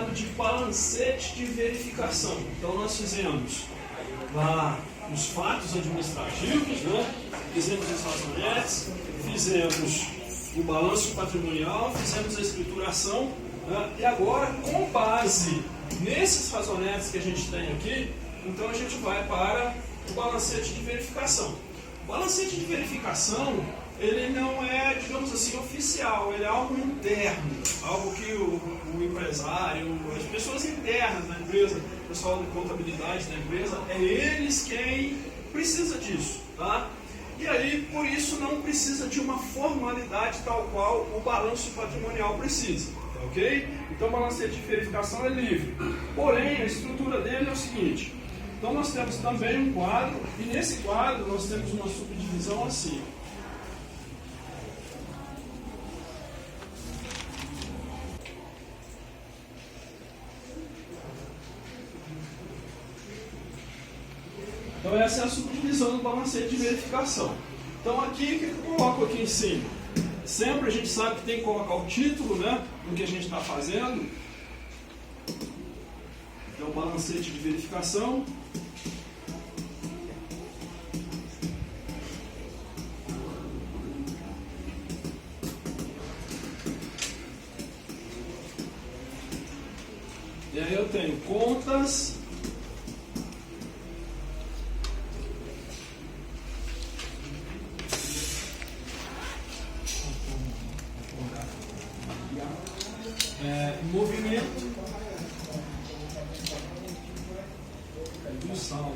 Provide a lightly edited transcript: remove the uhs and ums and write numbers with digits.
chamado de balancete de verificação. Então nós fizemos lá os fatos administrativos, né? Fizemos as razonetes, fizemos o balanço patrimonial, fizemos a escrituração, né? E agora, com base nesses razonetes que a gente tem aqui, então a gente vai para o balancete de verificação. O balancete de verificação, ele não é, digamos assim, oficial, ele é algo interno, algo que o empresário, as pessoas internas da empresa, o pessoal de contabilidade da empresa, é eles quem precisa disso, tá? E aí, por isso, não precisa de uma formalidade tal qual o balanço patrimonial precisa, ok? Então, o balancete de verificação é livre. Porém, a estrutura dele é o seguinte. Então, nós temos também um quadro, e nesse quadro nós temos uma subdivisão assim. Então essa é a subdivisão do balancete de verificação. Então aqui, o que eu coloco aqui em cima? Sempre a gente sabe que tem que colocar o título, né, do que a gente está fazendo. Então balancete de verificação. E aí eu tenho contas. Movimento do saldo.